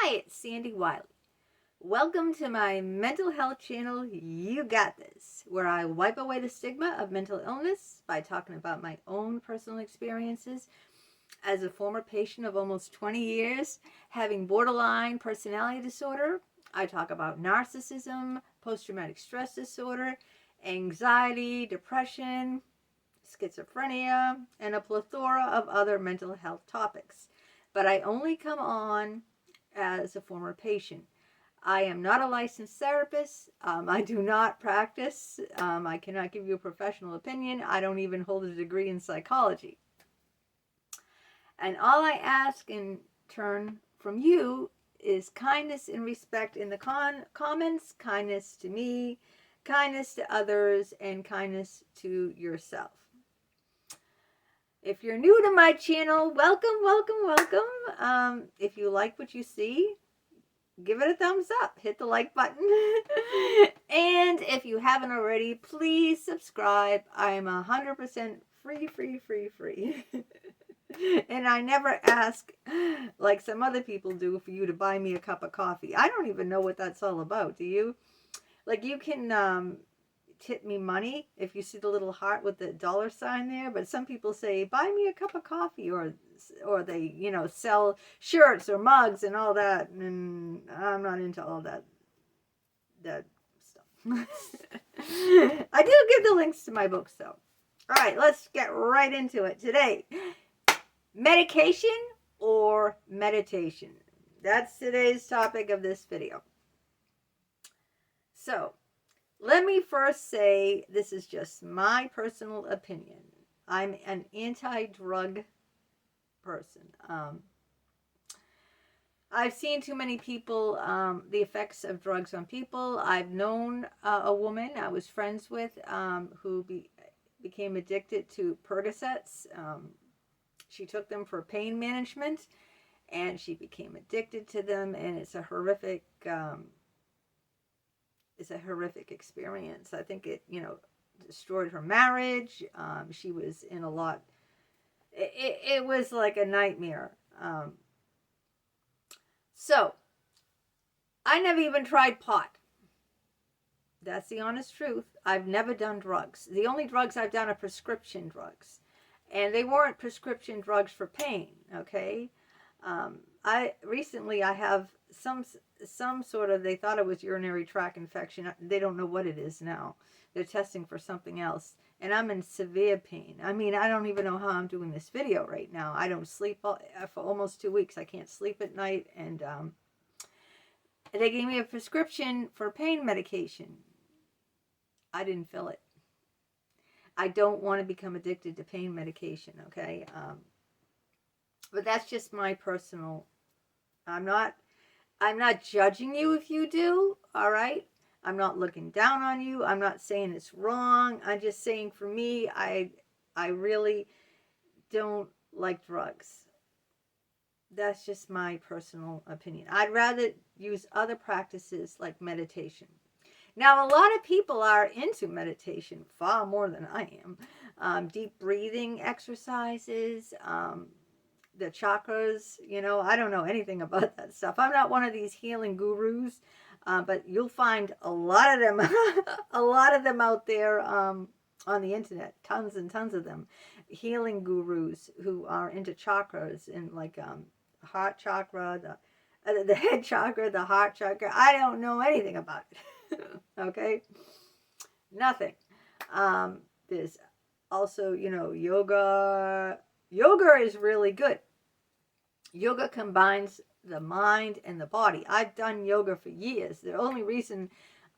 Hi, it's Sandy Wyllie. Welcome to my mental health channel, You Got This, where I wipe away the stigma of mental illness by talking about my own personal experiences as a former patient of almost 20 years, having borderline personality disorder. I talk about narcissism, post-traumatic stress disorder, anxiety, depression, schizophrenia, and a plethora of other mental health topics. But I only come on as a former patient. I am not a licensed therapist. I do not practice. I cannot give you a professional opinion. I don't even hold a degree in psychology. And all I ask in turn from you is kindness and respect in the comments, kindness to me, kindness to others, and kindness to yourself. If you're new to my channel, welcome, welcome, welcome. If you like what you see, give it a thumbs up. Hit the like button. And if you haven't already, please subscribe. I am 100% free. And I never ask, like some other people do, for you to buy me a cup of coffee. I don't even know what that's all about. Do you? Like, you can tip me money if you see the little heart with the dollar sign there, but some people say buy me a cup of coffee, or they sell shirts or mugs and all that, and I'm not into all that stuff. I do give the links to my books though. All right, let's get right into it today. Medication or meditation? That's today's topic of this video. So let me first say, this is just my personal opinion. I'm an anti-drug person. I've seen too many people, the effects of drugs on people. I've known a woman I was friends with who became addicted to Percocets. She took them for pain management, and she became addicted to them, and it's a horrific experience. I think it, destroyed her marriage. She was in a lot. It was like a nightmare. So, I never even tried pot. That's the honest truth. I've never done drugs. The only drugs I've done are prescription drugs. And they weren't prescription drugs for pain, okay? I have some sort of, they thought it was urinary tract infection. They don't know what it is now. They're testing for something else. And I'm in severe pain. I mean, I don't even know how I'm doing this video right now. I don't sleep for almost 2 weeks. I can't sleep at night. And they gave me a prescription for pain medication. I didn't fill it. I don't want to become addicted to pain medication, okay? But that's just my personal, I'm not judging you if you do, all right? I'm not looking down on you. I'm not saying it's wrong. I'm just saying, for me, I really don't like drugs. That's just my personal opinion. I'd rather use other practices like meditation. Now, a lot of people are into meditation far more than I am. Deep breathing exercises, the chakras, I don't know anything about that stuff. I'm not one of these healing gurus, but you'll find a lot of them, out there on the internet, tons and tons of them, healing gurus who are into chakras, and like heart chakra, the head chakra, the heart chakra. I don't know anything about it. Okay, nothing. There's also, yoga. Yoga is really good. Yoga combines the mind and the body. I've done yoga for years. The only reason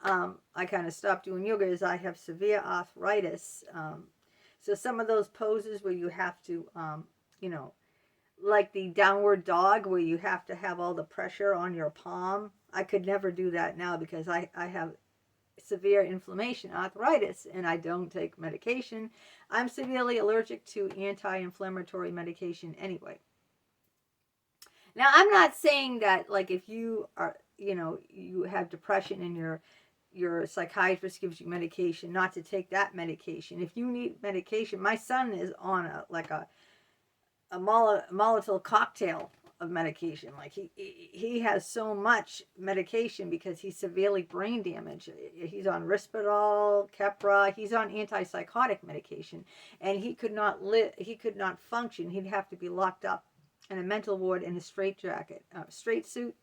I kind of stopped doing yoga is I have severe arthritis. So some of those poses where you have to, like the downward dog, where you have to have all the pressure on your palm, I could never do that now because I have severe inflammation, arthritis, and I don't take medication. I'm severely allergic to anti-inflammatory medication anyway. Now, I'm not saying that, like, if you are, you have depression and your psychiatrist gives you medication, not to take that medication. If you need medication, my son is on a Molotov cocktail of medication. Like he has so much medication because he's severely brain damaged. He's on Risperdal, Keppra. He's on antipsychotic medication, and he could not live. He could not function. He'd have to be locked up in a mental ward in a straitjacket, straight suit.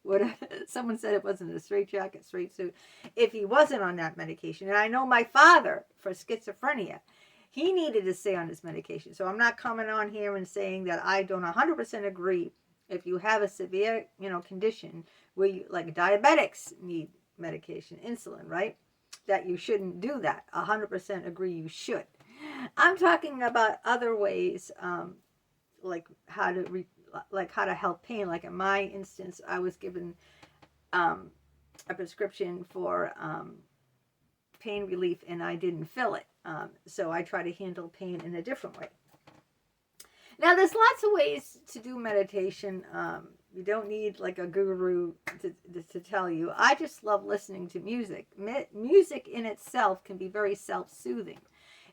Someone said it wasn't a straitjacket, straight suit. If he wasn't on that medication, and I know my father for schizophrenia, he needed to stay on his medication. So I'm not coming on here and saying that I don't 100% agree. If you have a severe, condition where you, like diabetics need medication, insulin, right? That you shouldn't do that. 100% agree you should. I'm talking about other ways, like how to help pain. Like in my instance, I was given a prescription for pain relief, and I didn't fill it. So I try to handle pain in a different way. Now, there's lots of ways to do meditation. You don't need like a guru to tell you. I just love listening to music. Music in itself can be very self-soothing.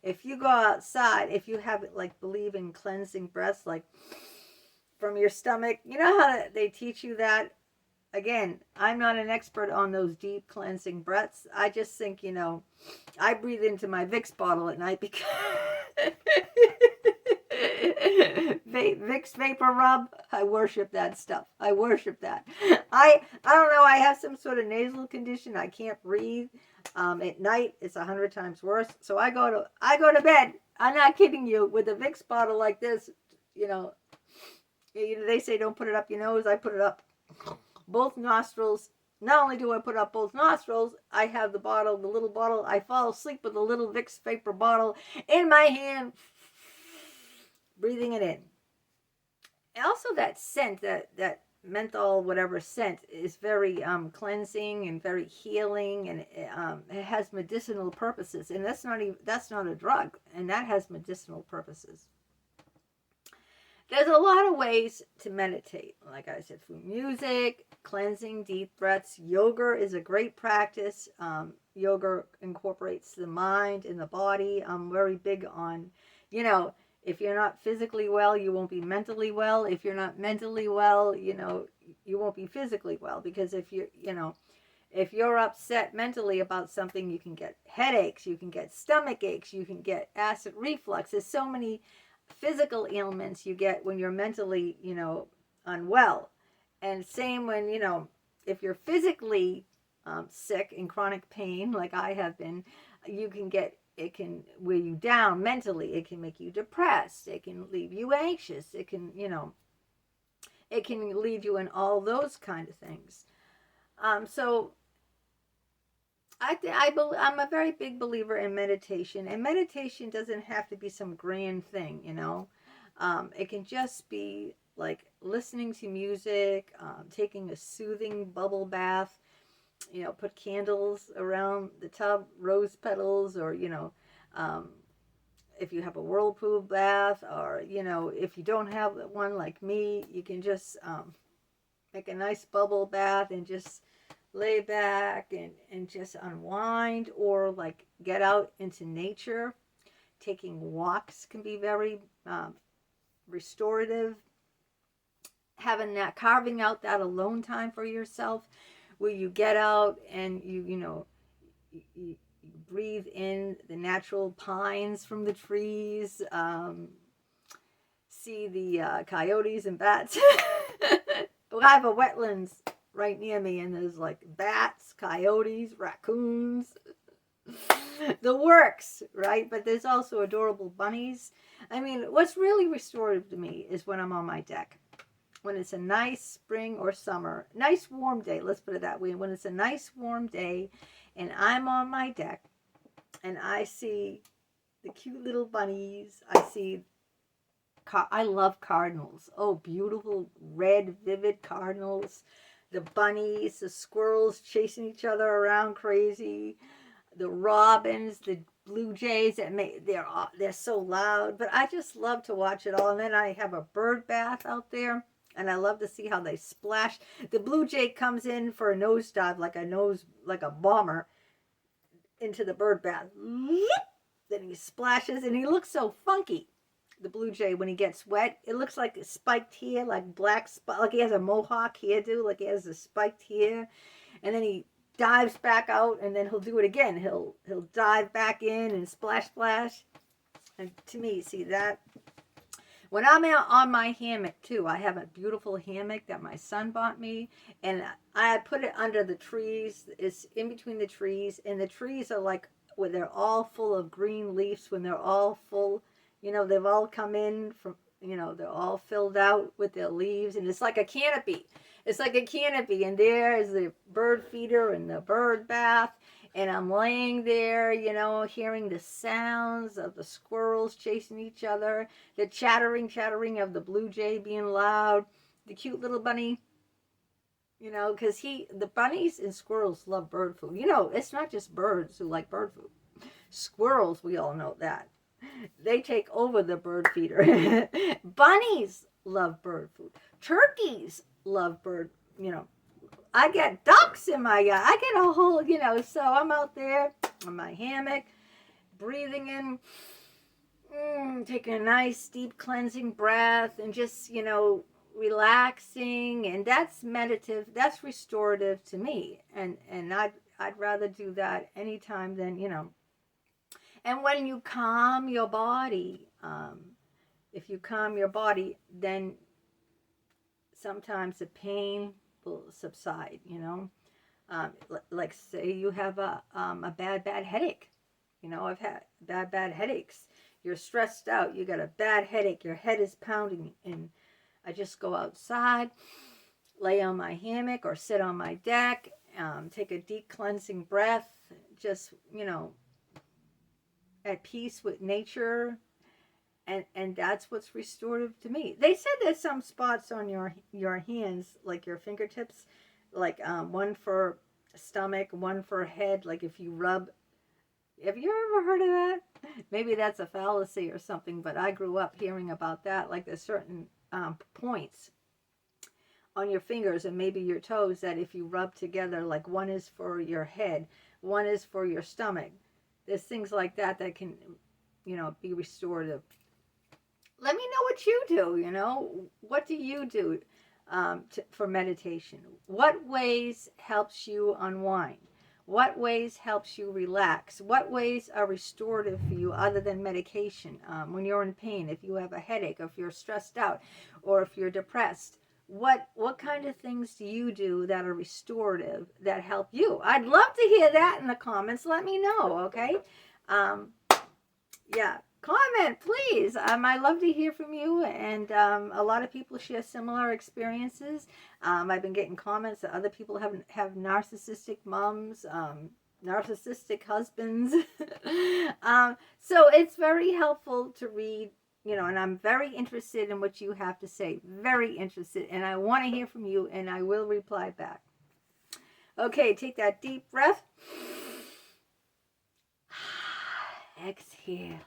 If you go outside, if you have like believe in cleansing breaths, like from your stomach, you know how they teach you that? Again, I'm not an expert on those deep cleansing breaths. I just think, I breathe into my Vicks bottle at night because Vicks Vapor Rub, I worship that stuff. I worship that. I don't know, I have some sort of nasal condition. I can't breathe. At night, it's 100 times worse. So I go to bed, I'm not kidding you, with a Vicks bottle like this, they say don't put it up your nose. I put it up both nostrils. Not only do I put up both nostrils, I have the little bottle. I fall asleep with the little Vicks Vapor bottle in my hand, breathing it in. And also that scent, that menthol, whatever scent, is very cleansing and very healing, and it has medicinal purposes. And that's not a drug, and that has medicinal purposes. There's a lot of ways to meditate. Like I said, through music, cleansing, deep breaths. Yoga is a great practice. Yoga incorporates the mind and the body. I'm very big on, if you're not physically well, you won't be mentally well. If you're not mentally well, you won't be physically well. Because if you're upset mentally about something, you can get headaches, you can get stomach aches, you can get acid reflux. There's so many physical ailments you get when you're mentally, unwell. And same when, if you're physically sick in chronic pain, like I have been, it can weigh you down mentally. It can make you depressed. It can leave you anxious. It can, it can lead you in all those kind of things. So I'm a very big believer in meditation, and meditation doesn't have to be some grand thing, It can just be like listening to music, taking a soothing bubble bath, put candles around the tub, rose petals, or, if you have a whirlpool bath, or, if you don't have one like me, you can just make a nice bubble bath and just lay back and just unwind, or like get out into nature. Taking walks can be very restorative. Carving out that alone time for yourself, where you get out and you breathe in the natural pines from the trees, see the coyotes and bats. I have a wetlands right near me, and there's like bats, coyotes, raccoons, the works, right? But there's also adorable bunnies. I mean, what's really restorative to me is when I'm on my deck. When it's a nice spring or summer, nice warm day, let's put it that way. When it's a nice warm day and I'm on my deck and I see the cute little bunnies, I love cardinals. Oh, beautiful red, vivid cardinals. The bunnies, the squirrels chasing each other around crazy, the robins, the blue jays they're so loud, but I just love to watch it all. And then I have a bird bath out there, and I love to see how they splash. The blue jay comes in for a nosedive, like a bomber, into the bird bath. Then he splashes, and he looks so funky. the blue jay, when he gets wet, it looks like a spiked hair, like black spot, like he has a mohawk hairdo, like he has a spiked hair, and then he dives back out, and then he'll do it again. He'll dive back in and splash, splash. And to me, see that? When I'm out on my hammock too, I have a beautiful hammock that my son bought me, and I put it under the trees. It's in between the trees, and the trees are like, when they're all full of green leaves, when they're all full, they've all come in from, they're all filled out with their leaves, and it's like a canopy. It's like a canopy, and there is the bird feeder and the bird bath, and I'm laying there, hearing the sounds of the squirrels chasing each other, the chattering of the blue jay being loud, the cute little bunny, because the bunnies and squirrels love bird food. It's not just birds who like bird food. Squirrels, we all know that. They take over the bird feeder. Bunnies love bird food. Turkeys love bird, I get ducks in my yard. I get a whole, so I'm out there on my hammock, breathing in, taking a nice deep cleansing breath, and just, relaxing. And that's meditative, that's restorative to me. And I'd rather do that anytime than, And when you calm your body, if you calm your body, then sometimes the pain will subside, like say you have a bad headache. I've had bad headaches. You're stressed out, you got a bad headache, your head is pounding, and I just go outside, lay on my hammock or sit on my deck, take a deep cleansing breath, just, at peace with nature. And that's what's restorative to me. They said there's some spots on your hands, like your fingertips, like one for stomach, one for head. Like if you rub, have you ever heard of that? Maybe that's a fallacy or something, but I grew up hearing about that. Like there's certain points on your fingers and maybe your toes that if you rub together, like one is for your head, one is for your stomach. There's things like that can, be restorative. Let me know what you do, What do you do for meditation? What ways helps you unwind? What ways helps you relax? What ways are restorative for you other than medication? When you're in pain, if you have a headache, or if you're stressed out, or if you're depressed, what kind of things do you do that are restorative, that help you? I'd love to hear that in the comments. Let me know, okay? Yeah. Comment, please. I love to hear from you, and a lot of people share similar experiences. I've been getting comments that other people have narcissistic moms, narcissistic husbands. So it's very helpful to read, and I'm very interested in what you have to say. Very interested, and I want to hear from you, and I will reply back. Okay, take that deep breath. Exhale.